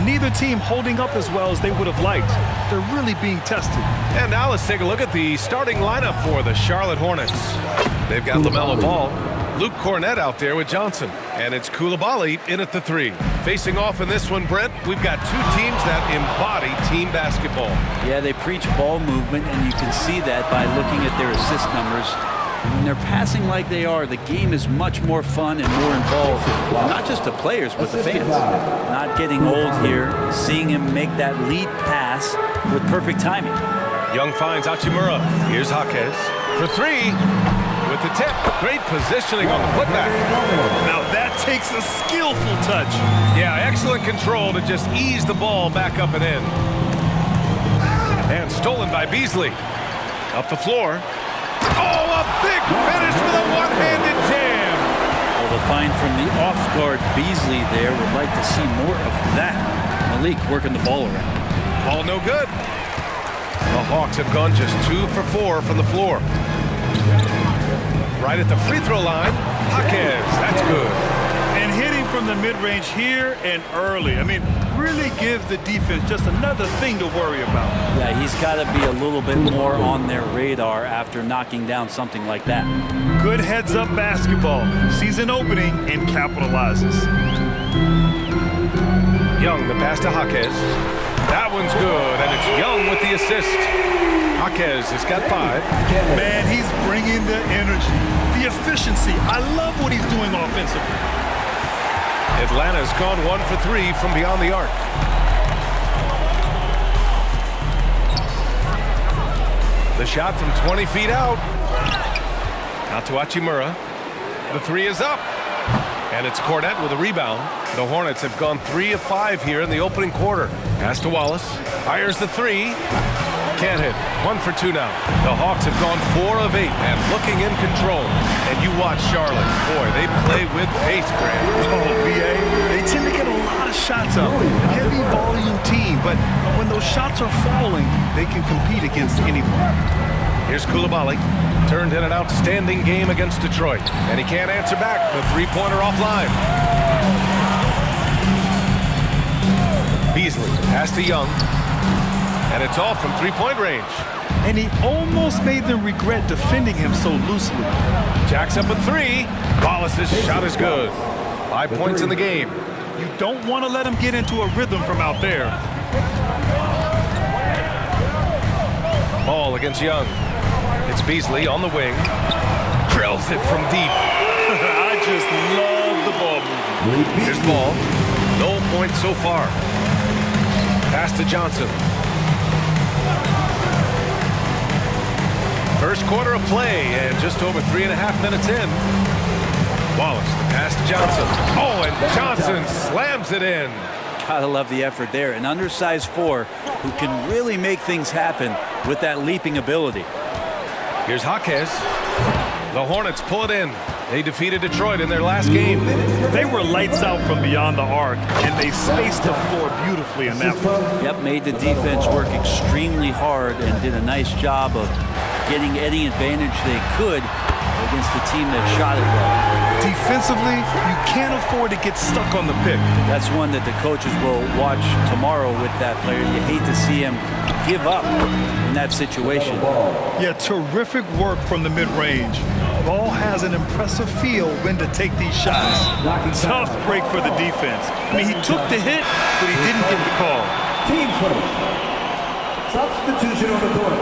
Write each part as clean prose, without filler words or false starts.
neither team holding up as well as they would have liked. They're really being tested. And now let's take a look at the starting lineup for the Charlotte Hornets. They've got LaMelo Ball, Luke Cornett out there with Johnson, and it's Coulibaly in at the 3. Facing off in this one, Brent, we've got two teams that embody team basketball. Yeah, they preach ball movement, and you can see that by looking at their assist numbers. When they're passing like they are, the game is much more fun and more involved. Not just the players, but the fans. Not getting old here, seeing him make that lead pass with perfect timing. Young finds Hachimura. Here's Jaquez for 3 with the tip. Great positioning on the putback. Now that takes a skillful touch. Yeah, excellent control to just ease the ball back up and in. And stolen by Beasley. Up the floor. Oh, a big finish with a one-handed jam. Well, the find from the off-guard Beasley there, would like to see more of that. Malik working the ball around. Ball no good. The Hawks have gone just 2 for 4 from the floor. Right at the free throw line, Jaquez, that's good. And hitting from the mid-range here and early. I mean, really give the defense just another thing to worry about. Yeah, he's got to be a little bit more on their radar after knocking down something like that. Good heads-up basketball. Season opening and capitalizes. Young, the pass to Jaquez. That one's good, and it's Young with the assist. Jaquez has got 5. Man, he's bringing the energy, the efficiency. I love what he's doing offensively. Atlanta's gone 1 for 3 from beyond the arc. The shot from 20 feet out. Out to Hachimura. The 3 is up. And it's Cornett with a rebound. The Hornets have gone 3 of 5 here in the opening quarter. Pass to Wallace. Fires the 3. Can't hit. 1 for 2 now. The Hawks have gone 4 of 8 and looking in control. And you watch Charlotte. Boy, they play with pace, Grant. Oh, BA, they tend to get a lot of shots up. Heavy volume team, but when those shots are falling, they can compete against anyone. Here's Coulibaly. Turned in an outstanding game against Detroit. And he can't answer back. The three-pointer offline. Beasley, pass to Young. And it's off from three-point range. And he almost made them regret defending him so loosely. Jacks up at 3. Wallace's shot is good. 5 points in the game. You don't want to let him get into a rhythm from out there. Ball against Young. It's Beasley on the wing. Drills it from deep. I just love the ball movement. Here's Ball. No points so far. Pass to Johnson. First quarter of play and just over 3.5 minutes in. Wallace, the pass to Johnson. Oh, and Johnson slams it in. Gotta love the effort there. An undersized 4 who can really make things happen with that leaping ability. Here's Jaquez. The Hornets pull it in. They defeated Detroit in their last game. They were lights out from beyond the arc, and they spaced the floor beautifully in that one. Yep, made the defense work extremely hard and did a nice job of getting any advantage they could against a team that shot it well. Defensively, you can't afford to get stuck on the pick. That's one that the coaches will watch tomorrow with that player. You hate to see him give up in that situation. Yeah, terrific work from the mid-range. Ball has an impressive feel when to take these shots. Tough break for the defense. I mean, he took the hit, but he didn't get the call. Team first. Substitution on the court.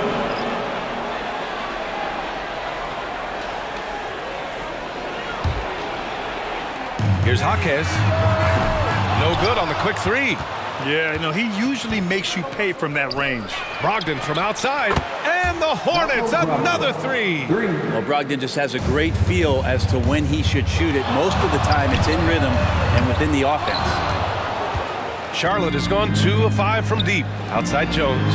Here's Jaquez. No good on the quick 3. Yeah, you know, he usually makes you pay from that range. Brogdon from outside. And the Hornets, another 3. Well, Brogdon just has a great feel as to when he should shoot it. Most of the time, it's in rhythm and within the offense. Charlotte has gone 2 of 5 from deep. Outside Jones.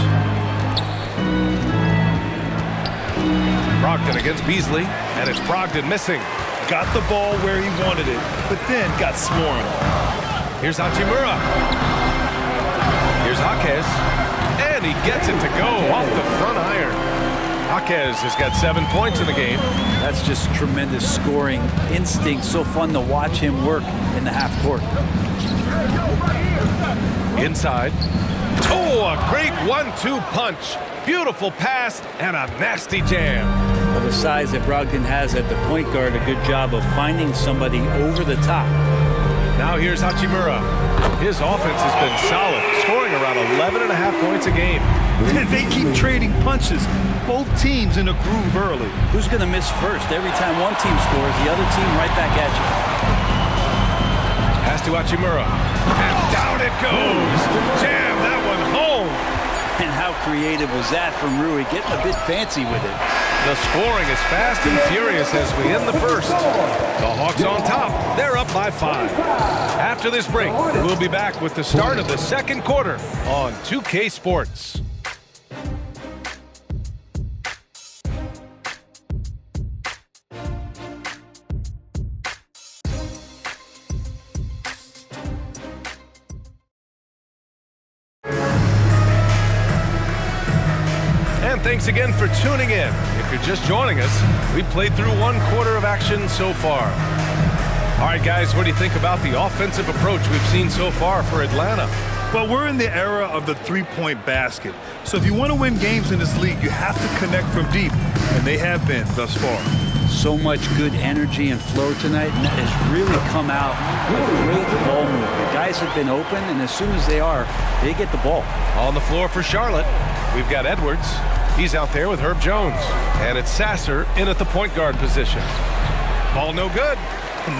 Brogdon against Beasley. And it's Brogdon missing. Got the ball where he wanted it, but then got swarmed. Here's Hachimura. Here's Jaquez. And he gets it to go off the front iron. Jaquez has got 7 points in the game. That's just tremendous scoring instinct. So fun to watch him work in the half court. Inside. Oh, a great 1-2 punch. Beautiful pass and a nasty jam. Well, the size that Brogdon has at the point guard, a good job of finding somebody over the top. Now here's Hachimura. His offense has been solid, scoring around 11.5 points a game. They keep trading punches. Both teams in a groove early. Who's going to miss first? Every time one team scores, the other team right back at you. Pass to Hachimura. And down it goes. Jam that one home. And how creative was that from Rui, getting a bit fancy with it. The scoring is fast and furious as we end the first. The Hawks on top. They're up by 5. After this break, we'll be back with the start of the second quarter on 2K Sports. Thanks again for tuning in. If you're just joining us, we played through 1 quarter of action so far. All right, guys, what do you think about the offensive approach we've seen so far for Atlanta? Well, we're in the era of the three-point basket. So if you want to win games in this league, you have to connect from deep, and they have been thus far. So much good energy and flow tonight, and that has really come out with great ball movement. Guys have been open, and as soon as they are, they get the ball. On the floor for Charlotte, we've got Edwards. He's out there with Herb Jones. And it's Sasser in at the point guard position. Ball no good.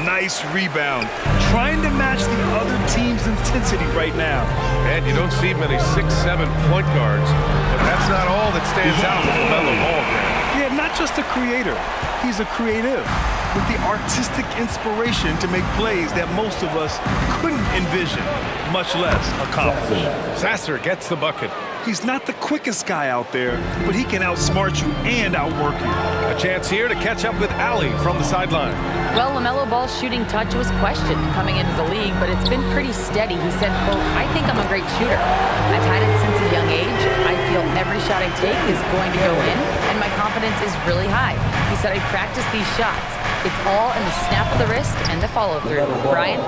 Nice rebound. Trying to match the other team's intensity right now. And you don't see many 6'7" point guards, but that's not all that stands out with LaMelo Ball, Grant. Yeah, not just a creator. He's a creative with the artistic inspiration to make plays that most of us couldn't envision, much less accomplish. Sasser gets the bucket. He's not the quickest guy out there, but he can outsmart you and outwork you. A chance here to catch up with Ali from the sideline. Well, LaMelo Ball's shooting touch was questioned coming into the league, but it's been pretty steady. He said, quote, "I think I'm a great shooter. I've had it since a young age. I feel every shot I take is going to go in, and my confidence is really high." He said, "I practice these shots. It's all in the snap of the wrist and the follow-through." Brian?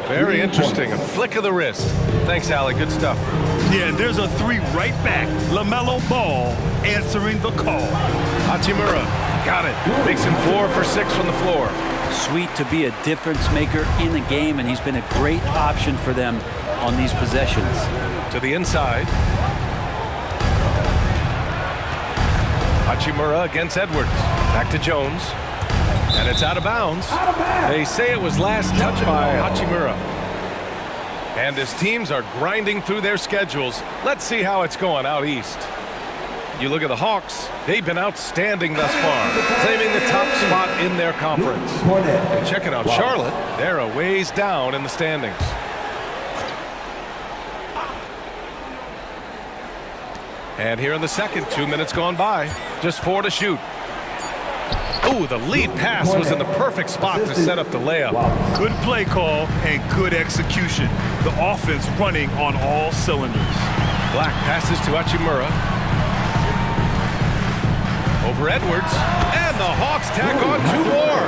Very interesting. A flick of the wrist. Thanks, Ali. Good stuff. Yeah, and there's a 3 right back. LaMelo Ball answering the call. Hachimura got it. Makes him 4 for 6 from the floor. Sweet to be a difference maker in the game, and he's been a great option for them on these possessions. To the inside. Hachimura against Edwards. Back to Jones. And it's out of bounds. They say it was last touched by Hachimura. And as teams are grinding through their schedules, let's see how it's going out east. You look at the Hawks, they've been outstanding thus far, claiming the top spot in their conference. And checking out Charlotte, they're a ways down in the standings. And here in the second, 2 minutes gone by, just 4 to shoot. Oh, the lead pass was in the perfect spot to set up the layup. Good play call and good execution. The offense running on all cylinders. Black passes to Hachimura. Over Edwards. And the Hawks tack on 2 more.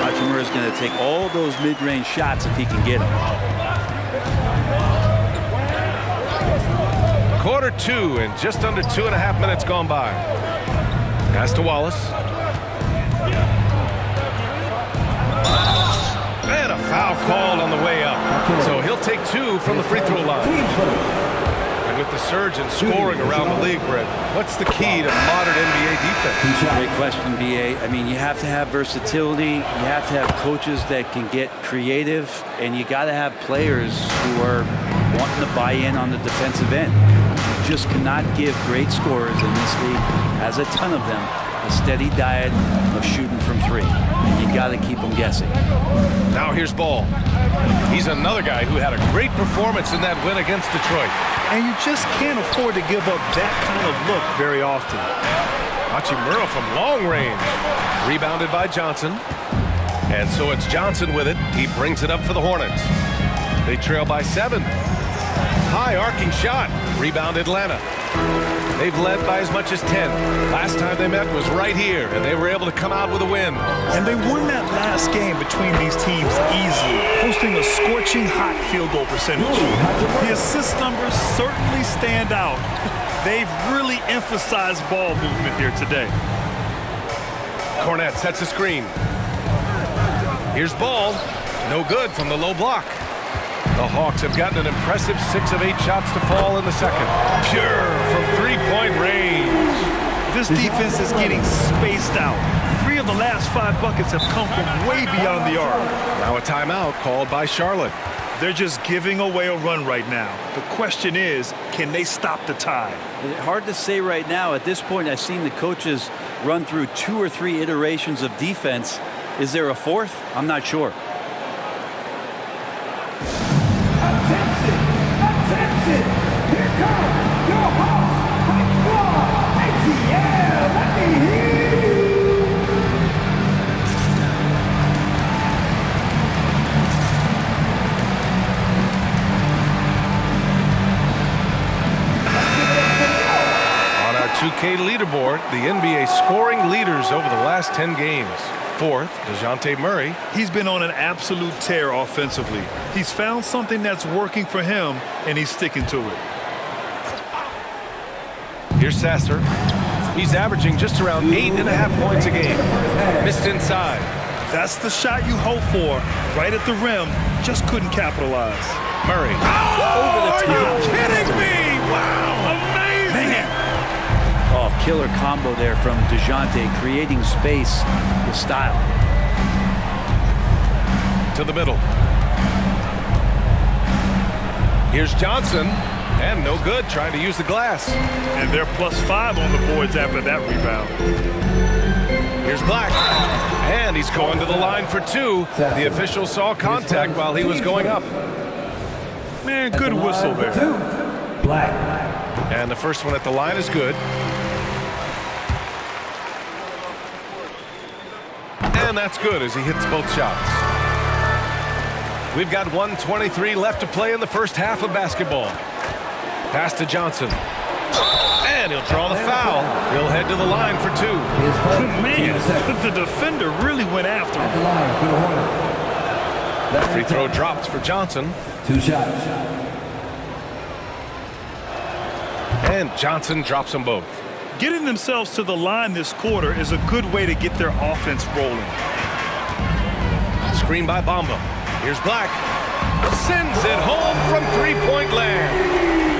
Hachimura's going to take all those mid-range shots if he can get them. Quarter 2 and just under 2.5 minutes gone by. Pass to Wallace. And a foul called on the way up. So he'll take 2 from the free throw line. And with the surge in scoring around the league, Brett, what's the key to modern NBA defense? Great question, B.A. I mean, you have to have versatility. You have to have coaches that can get creative. And you got to have players who are wanting to buy in on the defensive end. You just cannot give great scorers in this league, as a ton of them, a steady diet of shooting from 3. And you got to keep them guessing. Now here's Ball. He's another guy who had a great performance in that win against Detroit. And you just can't afford to give up that kind of look very often. Hachimura from long range. Rebounded by Johnson. And so it's Johnson with it. He brings it up for the Hornets. They trail by 7. High arcing shot. Rebound Atlanta. They've led by as much as 10. Last time they met was right here, and they were able to come out with a win. And they won that last game between these teams easily, posting a scorching hot field goal percentage. The assist numbers stand out. They've really emphasized ball movement here today. Hornet sets a screen. Here's ball. No good from the low block. The Hawks have gotten an impressive 6 of 8 shots to fall in the second. Pure from three-point range. This defense is getting spaced out. 3 of the last 5 buckets have come from way beyond the arc. Now a timeout called by Charlotte. They're just giving away a run right now. The question is, can they stop the tide? Hard to say right now. At this point, I've seen the coaches run through 2 or 3 iterations of defense. Is there a fourth? I'm not sure. Attention! Here comes your Hawks Hype Squad! ATL, let me hear you! On our 2K leaderboard, the NBA scoring leaders over the last 10 games. 4th, DeJounte Murray. He's been on an absolute tear offensively. He's found something that's working for him, and he's sticking to it. Here's Sasser. He's averaging just around 8.5 points a game. Missed inside. That's the shot you hope for. Right at the rim, just couldn't capitalize. Murray. Over the top. Are you kidding me? Wow, amazing. Oh, killer combo there from DeJounte, creating space with style. To the middle. Here's Johnson. And no good, trying to use the glass. And they're +5 on the boards after that rebound. Here's Black. And he's going to the line for 2. The official saw contact while he was going up. Man, good whistle there. Black. And the first one at the line is good. And that's good as he hits both shots. We've got 1:23 left to play in the first half of basketball. Pass to Johnson. And he'll draw the foul. He'll head to the line for 2. Man, the defender really went after him. At the line for the Hornets. Free throw drops for Johnson. 2 shots. And Johnson drops them both. Getting themselves to the line this quarter is a good way to get their offense rolling. Screen by Bamba. Here's Black. Sends it home from three-point land.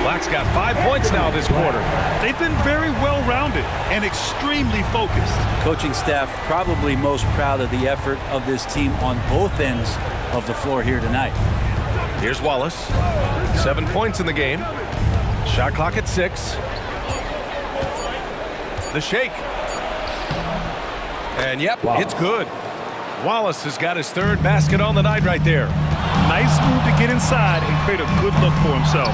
Black's got 5 points now this quarter. They've been very well-rounded and extremely focused. Coaching staff probably most proud of the effort of this team on both ends of the floor here tonight. Here's Wallace. 7 points in the game. Shot clock at 6. The shake. And yep, it's good. Wallace has got his 3rd basket on the night right there. Nice move to get inside and create a good look for himself.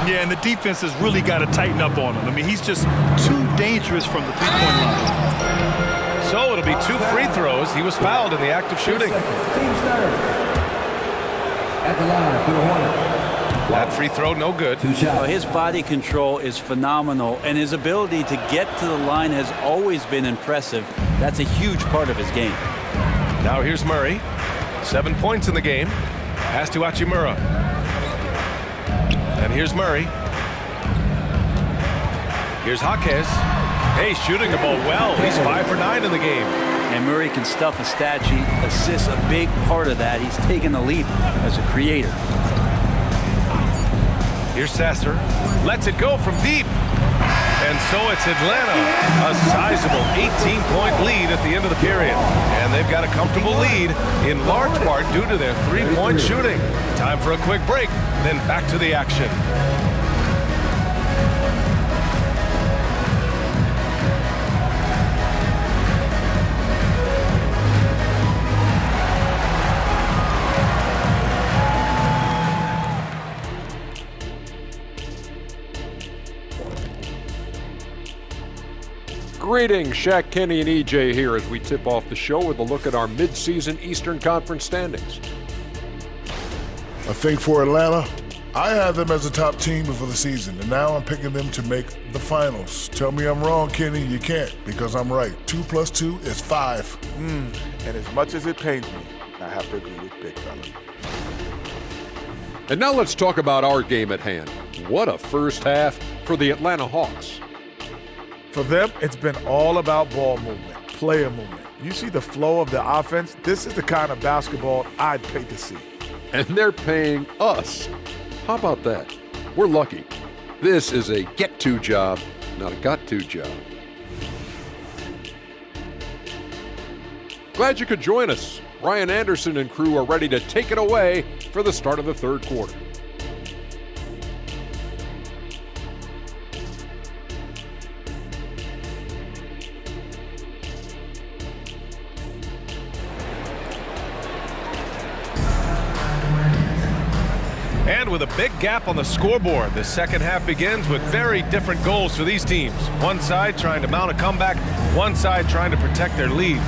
Yeah, and the defense has really got to tighten up on him. I mean, he's just too dangerous from the three-point line. So it'll be 2 free throws. He was fouled in the act of shooting. Team starter. At the line for the Hornets. That free throw, no good. 2 shots. His body control is phenomenal, and his ability to get to the line has always been impressive. That's a huge part of his game. Now here's Murray. 7 points in the game. Pass to Hachimura. And here's Murray. Here's Jaquez. Hey, shooting the ball well. He's 5 for 9 in the game. And Murray can stuff a stat sheet. Assists a big part of that. He's taken the lead as a creator. Here's Sasser. Lets it go from deep. And so it's Atlanta. A sizable 18-point lead at the end of the period. And they've got a comfortable lead in large part due to their three-point shooting. Time for a quick break, then back to the action. Greetings, Shaq, Kenny, and EJ here as we tip off the show with a look at our mid-season Eastern Conference standings. I think for Atlanta, I had them as a top team before the season, and now I'm picking them to make the finals. Tell me I'm wrong, Kenny. You can't, because I'm right. 2 + 2 is 5. And as much as it pains me, I have to agree with Big Fella. And now let's talk about our game at hand. What a first half for the Atlanta Hawks. For them, it's been all about ball movement, player movement. You see the flow of the offense. This is the kind of basketball I'd pay to see. And they're paying us. How about that? We're lucky. This is a get-to job, not a got-to job. Glad you could join us. Ryan Anderson and crew are ready to take it away for the start of the third quarter. And with a big gap on the scoreboard, the second half begins with very different goals for these teams. One side trying to mount a comeback, one side trying to protect their lead.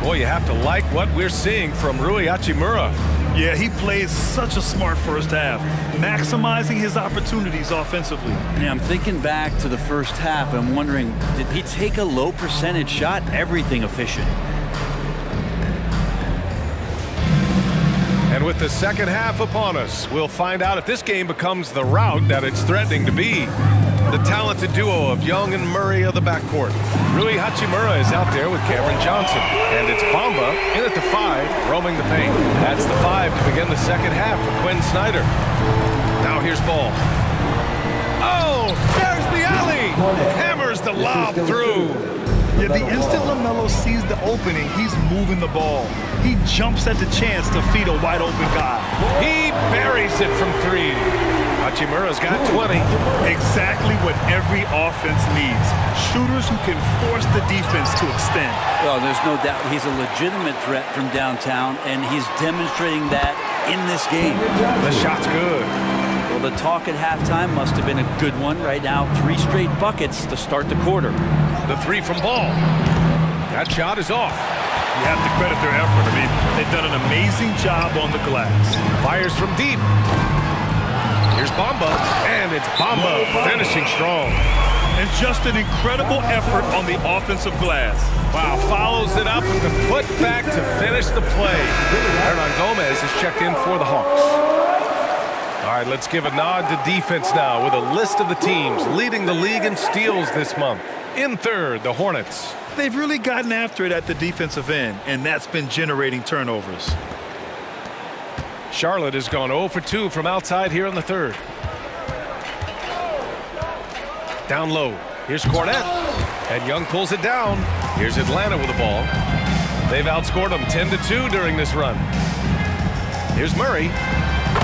Boy, you have to like what we're seeing from Rui Hachimura. Yeah, he plays such a smart first half, maximizing his opportunities offensively. Yeah, I'm thinking back to the first half. I'm wondering, did he take a low percentage shot? Everything efficient. And with the second half upon us, we'll find out if this game becomes the rout that it's threatening to be. The talented duo of Young and Murray of the backcourt. Rui Hachimura is out there with Cameron Johnson. And it's Bamba in at the 5, roaming the paint. That's the 5 to begin the second half for Quinn Snyder. Now here's Ball. Oh, there's the alley! Hammers the lob through. Yeah, the instant LaMelo sees the opening, he's moving the ball. He jumps at the chance to feed a wide open guy. He buries it from 3. Hachimura's got 20. Exactly what every offense needs. Shooters who can force the defense to extend. Well, there's no doubt he's a legitimate threat from downtown, and he's demonstrating that in this game. The shot's good. Well, the talk at halftime must have been a good one. Right now, 3 straight buckets to start the quarter. The 3 from Ball. That shot is off. You have to credit their effort. I mean, they've done an amazing job on the glass. Fires from deep. Here's Bamba, and it's Bamba finishing strong. And just an incredible effort on the offensive glass. Wow, follows it up with the putback to finish the play. Hernan Gomez is checked in for the Hawks. All right, let's give a nod to defense now with a list of the teams leading the league in steals this month. In third, the Hornets. They've really gotten after it at the defensive end, and that's been generating turnovers. Charlotte has gone 0 for 2 from outside here in the third. Down low. Here's Cornette. And Young pulls it down. Here's Atlanta with the ball. They've outscored them 10-2 during this run. Here's Murray.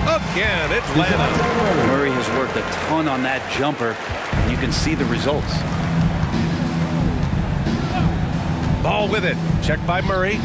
Again, Atlanta. Murray has worked a ton on that jumper, and you can see the results. Ball with it. Checked by Murray.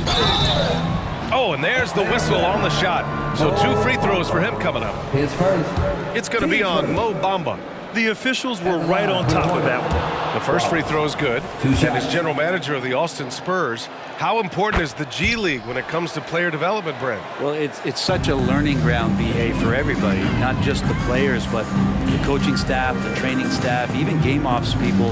Oh, and there's the whistle on the shot. So 2 free throws for him coming up. His first. It's going to be on Mo Bamba. The officials were right on top of that one. The first free throw is good. And as general manager of the Austin Spurs, how important is the G League when it comes to player development, Brent? Well, it's such a learning ground, BA, for everybody, not just the players, but the coaching staff, the training staff, even game ops people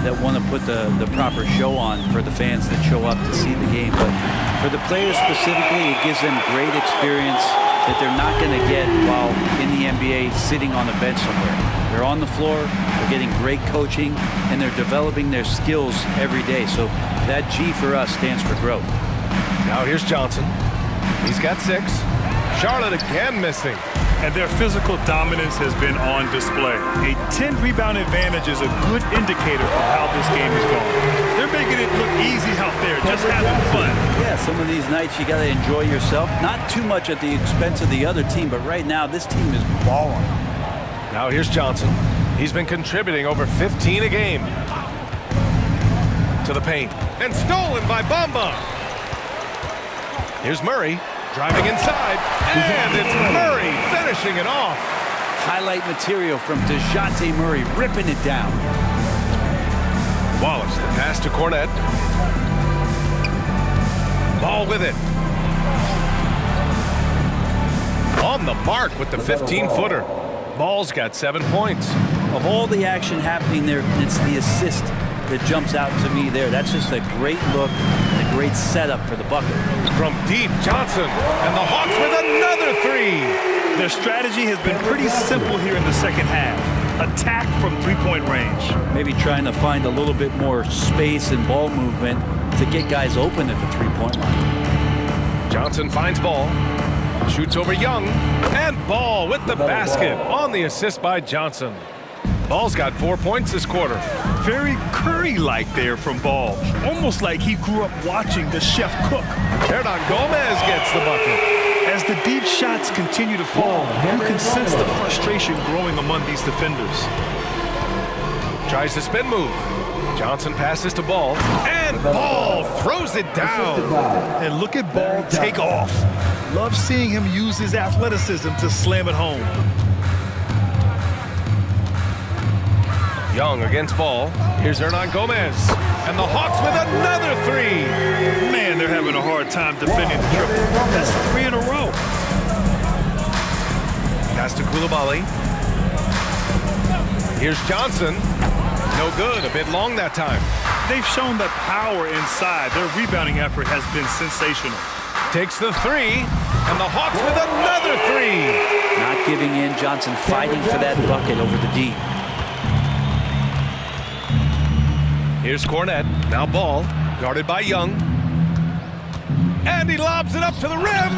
that want to put the proper show on for the fans that show up to see the game. But for the players specifically, it gives them great experience that they're not going to get while in the NBA sitting on a bench somewhere. They're on the floor, they're getting great coaching, and they're developing their skills every day. So that G for us stands for growth. Now here's Johnson. He's got 6. Charlotte again missing. And their physical dominance has been on display. A 10-rebound advantage is a good indicator of how this game is going. They're making it look easy out there, just having fun. Yeah, some of these nights you got to enjoy yourself. Not too much at the expense of the other team, but right now this team is balling. Now here's Johnson. He's been contributing over 15 a game. To the paint. And stolen by Bamba. Here's Murray. Driving inside, and it's Murray finishing it off. Highlight material from DeJounte Murray, ripping it down. Wallace, the pass to Cornette. Ball with it. On the mark with the 15-footer. Ball's got 7 points. Of all the action happening there, it's the assist that jumps out to me there. That's just a great look and a great setup for the bucket. From deep, Johnson, and the Hawks with another 3. Their strategy has been pretty simple here in the second half. Attack from three-point range. Maybe trying to find a little bit more space and ball movement to get guys open at the three-point line. Johnson finds Ball. Shoots over Young. And Ball with the basket on the assist by Johnson. Ball's got 4 points this quarter. Very Curry-like there from Ball. Almost like he grew up watching the chef cook. Hernan Gomez gets the bucket. As the deep shots continue to fall, you can sense the frustration growing among these defenders. Tries the spin move. Johnson passes to Ball. And Ball throws it down. And look at Ball take off. Love seeing him use his athleticism to slam it home. Young against Ball. Here's Hernan Gomez. And the Hawks with another three. Man, they're having a hard time defending the triple. That's 3 in a row. Pass to Coulibaly. Here's Johnson. No good. A bit long that time. They've shown that power inside. Their rebounding effort has been sensational. Takes the three. And the Hawks with another three. Not giving in. Johnson fighting for that bucket over the D. Here's Cornette. Now Ball. Guarded by Young. And he lobs it up to the rim.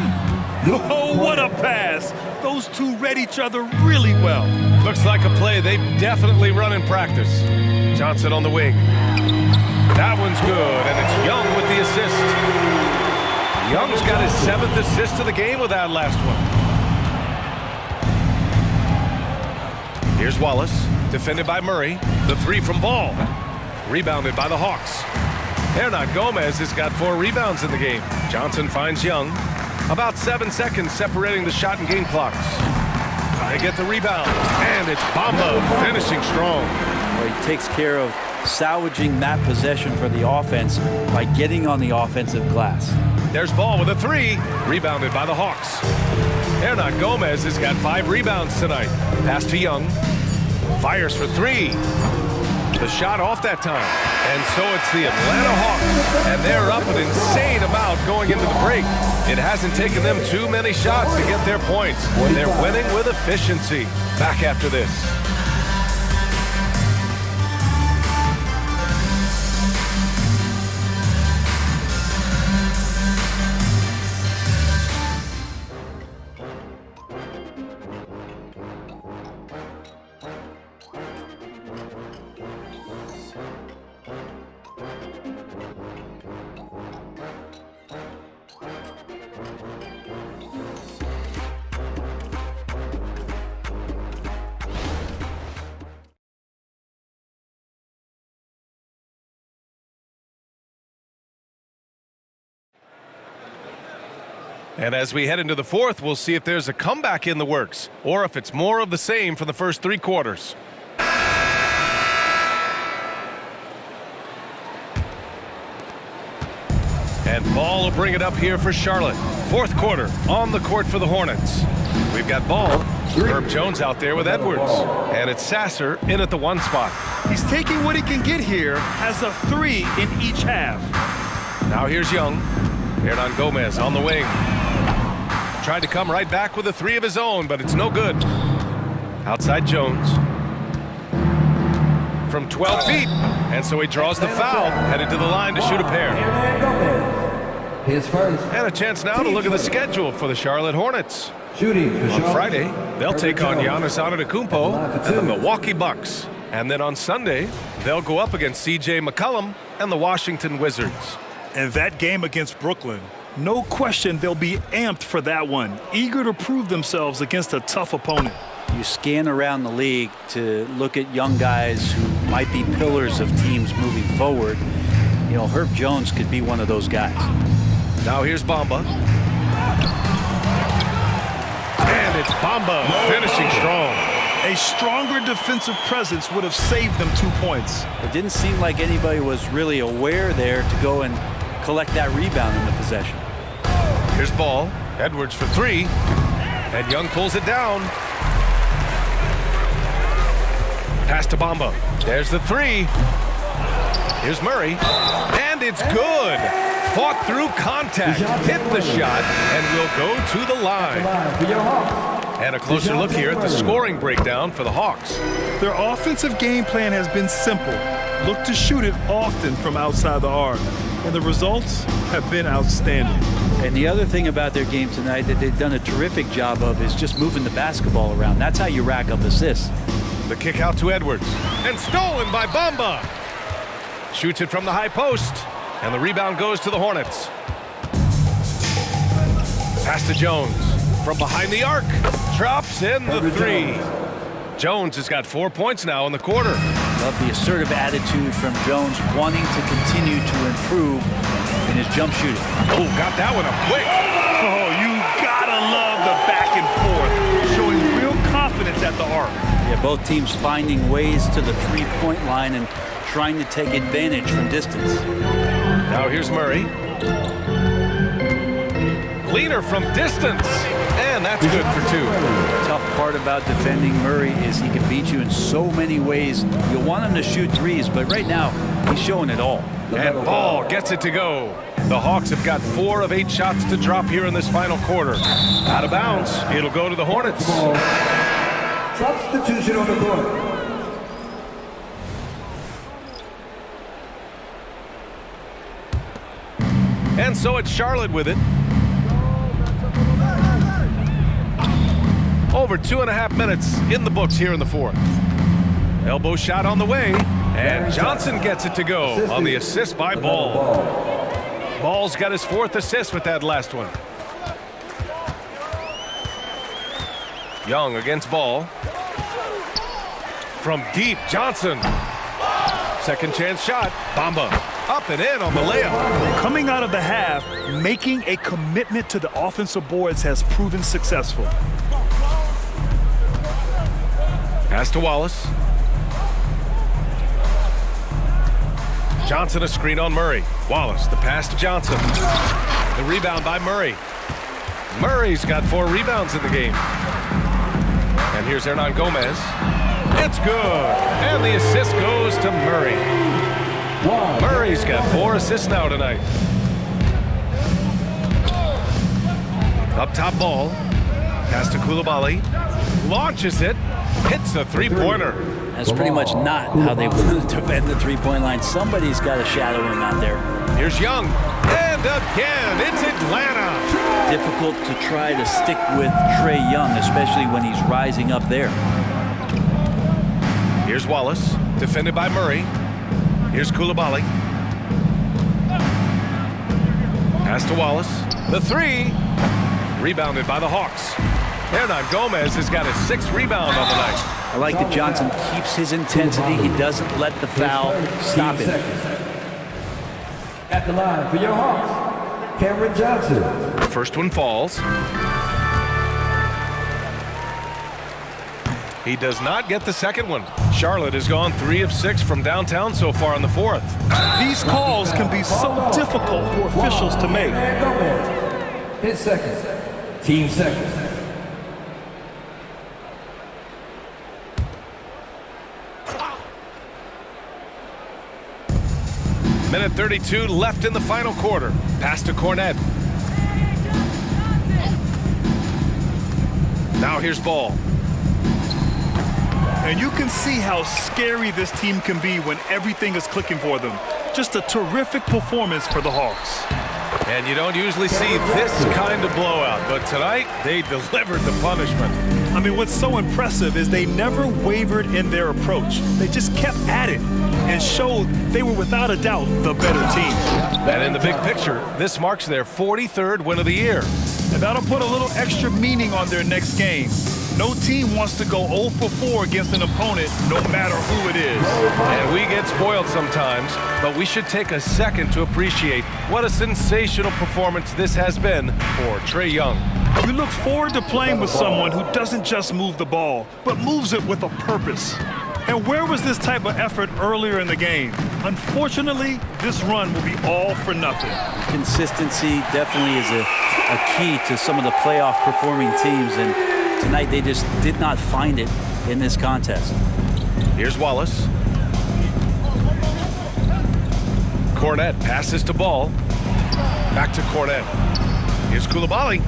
Oh, what a pass. Those two read each other really well. Looks like a play they've definitely run in practice. Johnson on the wing. That one's good, and it's Young with the assist. Young's got his 7th assist of the game with that last one. Here's Wallace, defended by Murray. The three from Ball. Rebounded by the Hawks. Hernan Gomez has got 4 rebounds in the game. Johnson finds Young. About 7 seconds separating the shot and game clocks. They get the rebound, and it's Bamba finishing strong. Well, he takes care of salvaging that possession for the offense by getting on the offensive glass. There's Ball with a three, rebounded by the Hawks. Hernan Gomez has got 5 rebounds tonight. Pass to Young. Fires for 3. The shot off that time. And so it's the Atlanta Hawks, and they're up an insane amount going into the break. It hasn't taken them too many shots to get their points. They're winning with efficiency. Back after this. And as we head into the fourth, we'll see if there's a comeback in the works or if it's more of the same for the first 3 quarters. And Ball will bring it up here for Charlotte. 4th quarter on the court for the Hornets. We've got Ball. Herb Jones out there with Edwards. And it's Sasser in at the 1 spot. He's taking what he can get here, has a 3 in each half. Now here's Young. Hernan Gomez on the wing. Tried to come right back with a 3 of his own, but it's no good. Outside Jones. From 12 feet. And so he draws the foul, headed to the line to shoot a pair. His first. And a chance now to look at the schedule for the Charlotte Hornets. Shooting for On Friday, they'll take on Giannis Antetokounmpo and the Milwaukee Bucks. And then on Sunday, they'll go up against C.J. McCollum and the Washington Wizards. And that game against Brooklyn, no question they'll be amped for that one, eager to prove themselves against a tough opponent. You scan around the league to look at young guys who might be pillars of teams moving forward. You know, Herb Jones could be one of those guys. Now here's Bamba. And it's Bamba finishing strong. A stronger defensive presence would have saved them 2 points. It didn't seem like anybody was really aware there to go and collect that rebound in the possession. Here's Ball. Edwards for 3. And Young pulls it down. Pass to Bamba. There's the 3. Here's Murray. And it's good. Fought through contact. Hit the shot and will go to the line. And a closer look here at the scoring breakdown for the Hawks. Their offensive game plan has been simple. Look to shoot it often from outside the arc. And the results have been outstanding. And the other thing about their game tonight that they've done a terrific job of is just moving the basketball around. That's how you rack up assists. The kick out to Edwards. And stolen by Bamba. Shoots it from the high post. And the rebound goes to the Hornets. Pass to Jones. From behind the arc. Drops in the three. Jones has got 4 points now in the quarter. Love the assertive attitude from Jones, wanting to continue to improve in his jump shooting. Oh, got that one up quick. Oh, you gotta love the back and forth, showing real confidence at the arc. Yeah, both teams finding ways to the three-point line and trying to take advantage from distance. Now here's Murray. Leaner from distance. And that's good for two. The tough part about defending Murray is he can beat you in so many ways. You'll want him to shoot threes, but right now, he's showing it all. And Ball gets it to go. The Hawks have got 4 of 8 shots to drop here in this final quarter. Out of bounds, it'll go to the Hornets. Substitution on the court. And so it's Charlotte with it. Over 2.5 minutes in the books here in the fourth. Elbow shot on the way, and Johnson gets it to go on the assist by Ball. Ball's got his 4th assist with that last one. Young against Ball. From deep, Johnson. Second chance shot, Bamba. Up and in on the layup. Coming out of the half, making a commitment to the offensive boards has proven successful. Pass to Wallace. Johnson a screen on Murray. Wallace, the pass to Johnson. The rebound by Murray. Murray's got 4 rebounds in the game. And here's Hernan Gomez. It's good. And the assist goes to Murray. Murray's got 4 assists now tonight. Up top Ball. Pass to Coulibaly. Launches it. Hits a three-pointer. That's pretty much not how they want to defend the three-point line. Somebody's got to shadow him out there. Here's Young. And again, it's Atlanta. Difficult to try to stick with Trae Young, especially when he's rising up there. Here's Wallace, defended by Murray. Here's Coulibaly. Pass to Wallace. The three. Rebounded by the Hawks. Hernan Gomez has got his 6th rebound on the night. I like that Johnson keeps his intensity. He doesn't let the foul stop him. At the line for your Hawks, Cameron Johnson. The first one falls. He does not get the second one. Charlotte has gone 3 of 6 from downtown so far in the fourth. These calls can be so difficult for officials to make. His seconds. Team seconds. Minute 32 left in the final quarter. Pass to Cornet. Now here's Ball. And you can see how scary this team can be when everything is clicking for them. Just a terrific performance for the Hawks. And you don't usually see this kind of blowout, but tonight they delivered the punishment. I mean, what's so impressive is they never wavered in their approach. They just kept at it and showed they were without a doubt the better team. And in the big picture, this marks their 43rd win of the year. And that'll put a little extra meaning on their next game. No team wants to go 0 for 4 against an opponent, no matter who it is. And we get spoiled sometimes, but we should take a second to appreciate what a sensational performance this has been for Trae Young. You look forward to playing with someone who doesn't just move the ball, but moves it with a purpose. And where was this type of effort earlier in the game? Unfortunately, this run will be all for nothing. Consistency definitely is a key to some of the playoff performing teams, and tonight they just did not find it in this contest. Here's Wallace. Cornet passes to Ball. Back to Cornet. Here's Coulibaly.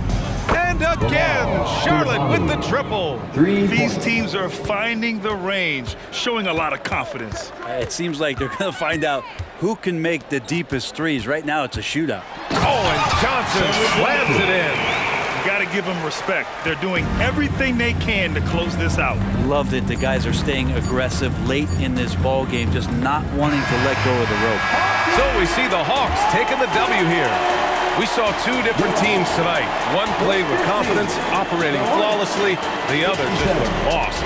And again, Charlotte with the triple. These teams are finding the range, showing a lot of confidence. It seems like they're going to find out who can make the deepest threes. Right now, it's a shootout. Oh, and Johnson slams it in. You got to give them respect. They're doing everything they can to close this out. Loved it. The guys are staying aggressive late in this ball game, just not wanting to let go of the rope. So we see the Hawks taking the W here. We saw two different teams tonight. One played with confidence, operating flawlessly. The other just looked lost.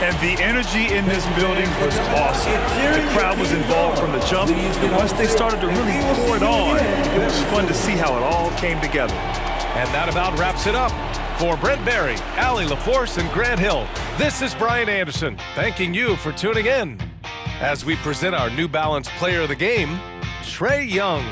And the energy in this building was awesome. The crowd was involved from the jump, and once they started to really pour it on, it was fun to see how it all came together. And that about wraps it up. For Brent Barry, Allie LaForce, and Grant Hill, this is Brian Anderson, thanking you for tuning in as we present our New Balance Player of the Game, Trae Young.